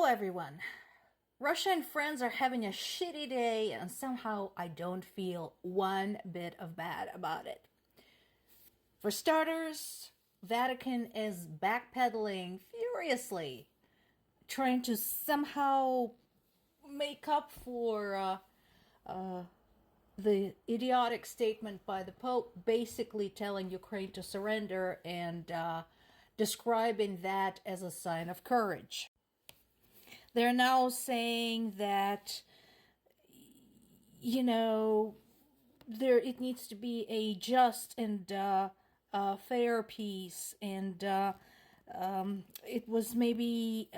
everyone. Russia and friends are having a shitty day, and somehow I don't feel one bit of bad about it. For starters, Vatican is backpedaling furiously, trying to somehow make up for the idiotic statement by the Pope, basically telling Ukraine to surrender and describing that as a sign of courage. They're now saying that, it needs to be a just and fair peace, and it was maybe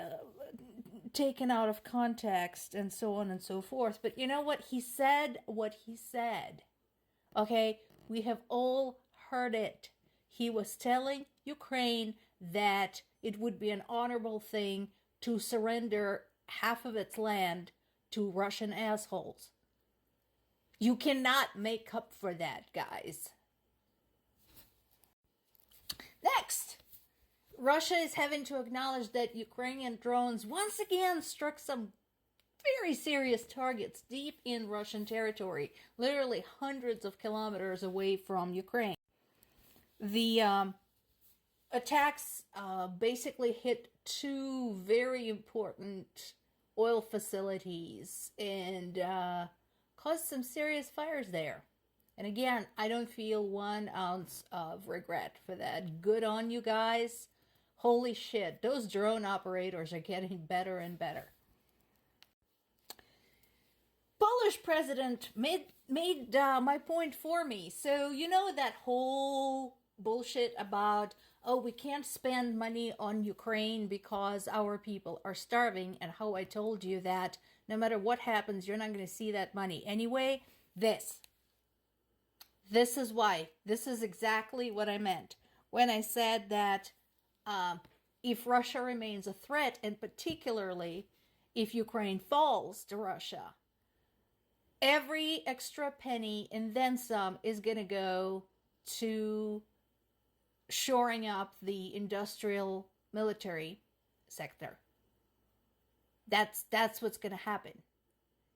taken out of context, and so on and so forth. But you know what? He said what he said. Okay? We have all heard it. He was telling Ukraine that it would be an honorable thing to surrender half of its land to Russian assholes. You cannot make up for that, guys. Next, Russia is having to acknowledge that Ukrainian drones once again struck some very serious targets deep in Russian territory, literally hundreds of kilometers away from Ukraine. The attacks basically hit two very important oil facilities and caused some serious fires there. And again, I don't feel 1 ounce of regret for that. Good on you guys. Holy shit, those drone operators are getting better and better. Polish president made my point for me. So you know that whole bullshit about, oh, we can't spend money on Ukraine because our people are starving, and how I told you that no matter what happens, you're not going to see that money anyway. This is why. This is exactly what I meant when I said that if Russia remains a threat, and particularly if Ukraine falls to Russia, every extra penny and then some is going to go to shoring up the industrial military sector. That's what's going to happen.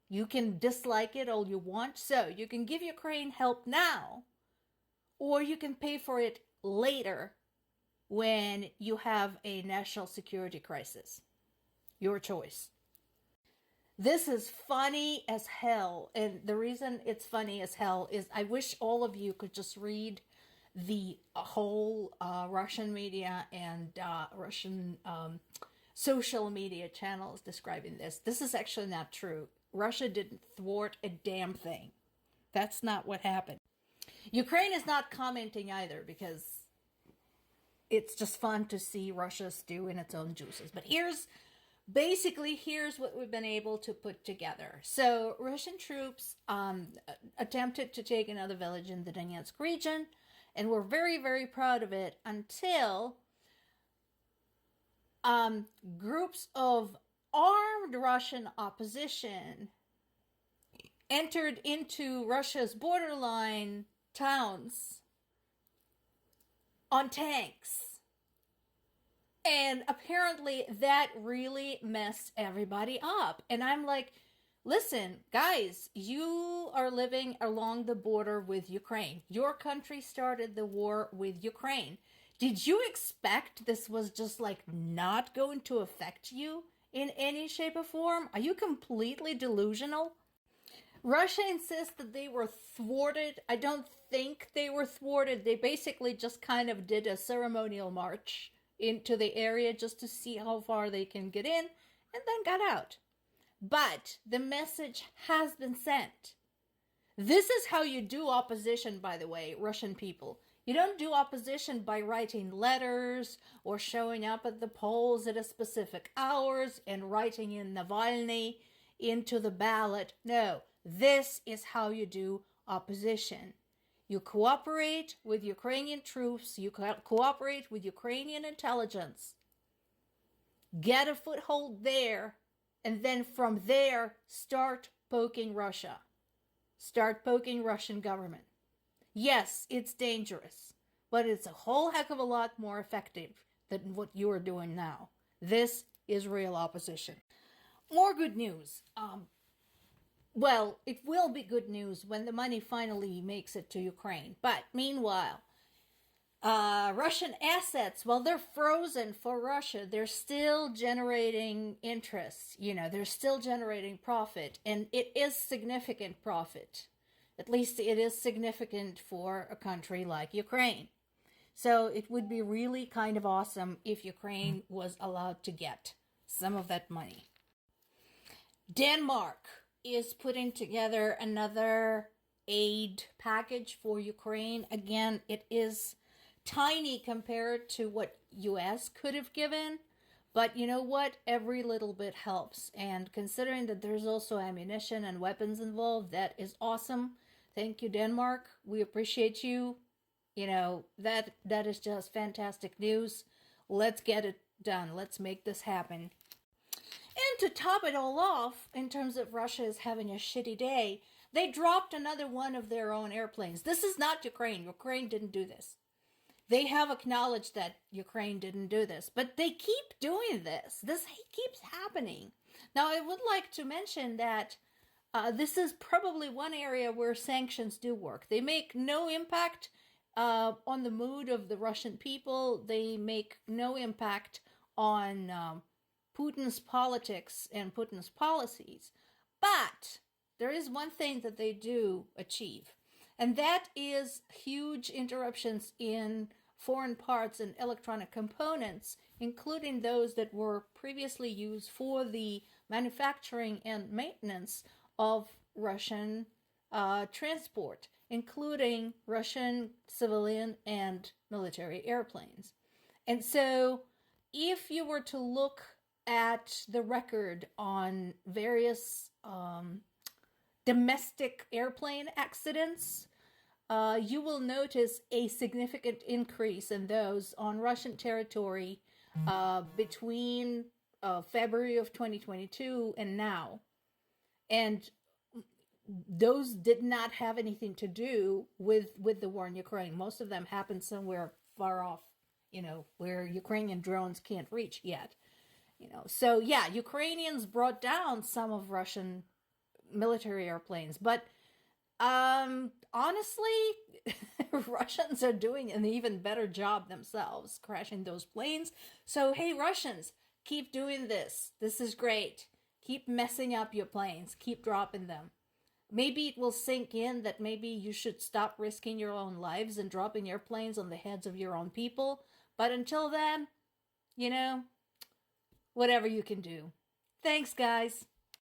You can dislike it all you want, so you can give Ukraine help now, or you can pay for it later when you have a national security crisis. Your choice. This is funny as hell, and the reason it's funny as hell is I wish all of you could just read the whole Russian media and Russian social media channels describing this. This is actually not true. Russia didn't thwart a damn thing. That's not what happened. Ukraine is not commenting either because it's just fun to see Russia stew in its own juices. But here's what we've been able to put together. So Russian troops attempted to take another village in the Donetsk region, and we're very, very proud of it until groups of armed Russian opposition entered into Russia's borderline towns on tanks. And apparently that really messed everybody up. And I'm like, listen, guys, you are living along the border with Ukraine. Your country started the war with Ukraine. Did you expect this was just like not going to affect you in any shape or form? Are you completely delusional? Russia insists that they were thwarted. I don't think they were thwarted. They basically just kind of did a ceremonial march into the area just to see how far they can get in, and then got out. But the message has been sent. This is how you do opposition, by the way, Russian people. You don't do opposition by writing letters or showing up at the polls at a specific hours and writing in Navalny into the ballot. No, this is how you do opposition. You cooperate with Ukrainian troops, you cooperate with Ukrainian intelligence, get a foothold there, and then from there, start poking Russia. Start poking Russian government. Yes, it's dangerous, but it's a whole heck of a lot more effective than what you are doing now. This is real opposition. more good news. Well, it will be good news when the money finally makes it to Ukraine. But meanwhile, Russian assets, well, they're frozen for Russia. They're still generating interest. They're still generating profit, and it is significant profit. At least it is significant for a country like Ukraine. So it would be really kind of awesome if Ukraine was allowed to get some of that money. Denmark is putting together another aid package for Ukraine. Again, it is tiny compared to what US could have given, but you know what? Every little bit helps. And considering that there's also ammunition and weapons involved, that is awesome. Thank you, Denmark. We appreciate you. That is just fantastic news. Let's get it done. Let's make this happen. And to top it all off, in terms of Russia is having a shitty day, they dropped another one of their own airplanes. This is not Ukraine. Ukraine didn't do this. They have acknowledged that Ukraine didn't do this, but they keep doing this. This keeps happening. Now, I would like to mention that this is probably one area where sanctions do work. They make no impact on the mood of the Russian people. They make no impact on Putin's politics and Putin's policies. But there is one thing that they do achieve, and that is huge interruptions in foreign parts and electronic components, including those that were previously used for the manufacturing and maintenance of Russian transport, including Russian civilian and military airplanes. And so if you were to look at the record on various domestic airplane accidents, you will notice a significant increase in those on Russian territory between February of 2022 and now. And those did not have anything to do with the war in Ukraine. Most of them happened somewhere far off, where Ukrainian drones can't reach yet. So yeah, Ukrainians brought down some of Russian military airplanes, but honestly, Russians are doing an even better job themselves crashing those planes. So hey, Russians, keep doing this. This is great. Keep messing up your planes. Keep dropping them. Maybe it will sink in that maybe you should stop risking your own lives and dropping airplanes on the heads of your own people. But until then, whatever you can do. Thanks, guys.